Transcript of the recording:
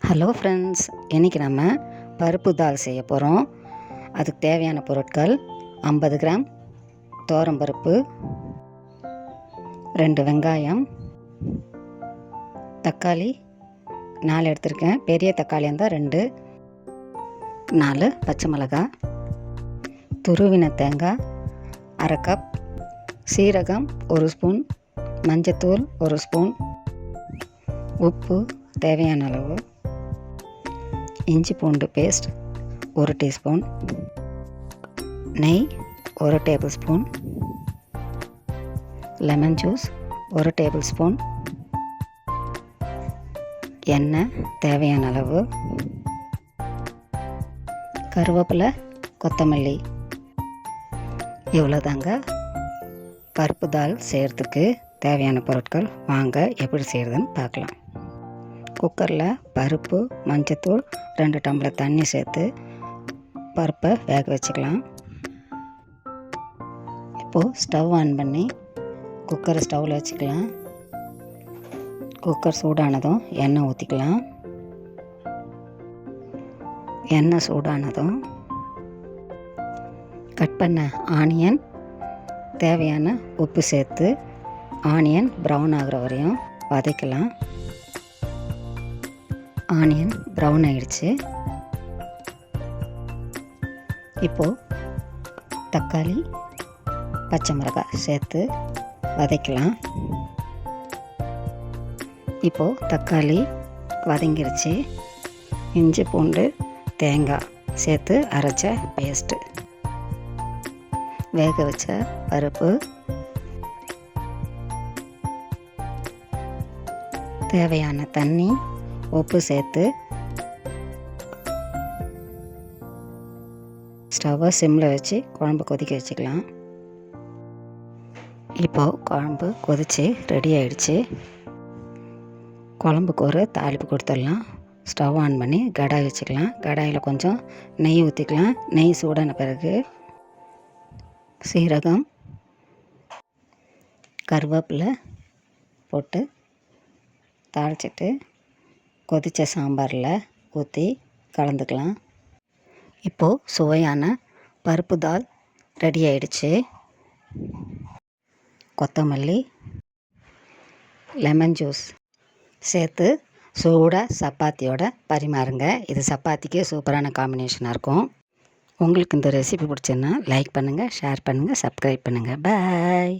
Hello friends, இன்றைக்கி நம்ம பருப்பு தால் செய்ய போகிறோம். அதுக்கு தேவையான பொருட்கள் 50 கிராம் துவரம்பருப்பு, 2 வெங்காயம், தக்காளி 4 எடுத்திருக்கேன். பெரிய தக்காளி இருந்தால் 2, 4 பச்சை மிளகாய், துருவின தேங்காய் 1/2 கப், சீரகம் 1 ஸ்பூன், மஞ்சத்தூள் 1 ஸ்பூன், உப்பு தேவையான அளவு, இஞ்சி பூண்டு பேஸ்ட் 1 டீஸ்பூன், நெய் 1 table spoon, lemon juice 1 table spoon, எண்ணெய் தேவையான அளவு, கருவேப்பிலை, கொத்தமல்லி. இவ்வளோதாங்க பருப்பு தால் செய்கிறதுக்கு தேவையான பொருட்கள். வாங்க எப்படி செய்கிறதுன்னு பார்க்கலாம். குக்கரில் பருப்பு, மஞ்சத்தூள், 2 டம்ளர் தண்ணி சேர்த்து பருப்பை வேக வச்சுக்கலாம். இப்போது ஸ்டவ் ஆன் பண்ணி குக்கரை ஸ்டவ்வில் வச்சுக்கலாம். குக்கர் சூடானதும் எண்ணெய் ஊற்றிக்கலாம். எண்ணெய் சூடானதும் கட் பண்ண ஆனியன், தேவையான உப்பு சேர்த்து ஆனியன் ப்ரௌன் ஆகிற வரையும் வதக்கலாம். ஆனியன் ப்ரௌன் ஆகிடுச்சு. இப்போது தக்காளி, பச்சை மிளகாய் சேர்த்து வதக்கலாம். இப்போது தக்காளி வதங்கிருச்சு. இஞ்சி பூண்டு தேங்காய் சேர்த்து அரைச்ச பேஸ்ட்டு, வேக வச்ச பருப்பு, தேவையான தண்ணி, உப்பு சேர்த்து ஸ்டவ்வை சிம்மில் வச்சு குழம்பு கொதிக்க வச்சுக்கலாம். இப்போது குழம்பு கொதித்து ரெடி ஆகிடுச்சு. குழம்புக்கு ஒரு தாளிப்பு கொடுத்துடலாம். ஸ்டவ் ஆன் பண்ணி கடாய் வச்சுக்கலாம். கடாயில் கொஞ்சம் நெய் ஊற்றிக்கலாம். நெய் சூடான பிறகு சீரகம், கருவேப்பிலை போட்டு தாளிச்சிட்டு கொதித்த சாம்பாரில் ஊற்றி கலந்துக்கலாம். இப்போது சுவையான பருப்பு தால் ரெடி ஆகிடுச்சு. கொத்தமல்லி, லெமன் ஜூஸ் சேர்த்து சூடாக சப்பாத்தியோட பரிமாறுங்க. இது சப்பாத்திக்கு சூப்பரான காம்பினேஷனாக இருக்கும். உங்களுக்கு இந்த ரெசிபி பிடிச்சுன்னா லைக் பண்ணுங்கள், ஷேர் பண்ணுங்கள், சப்ஸ்கிரைப் பண்ணுங்கள். பாய்.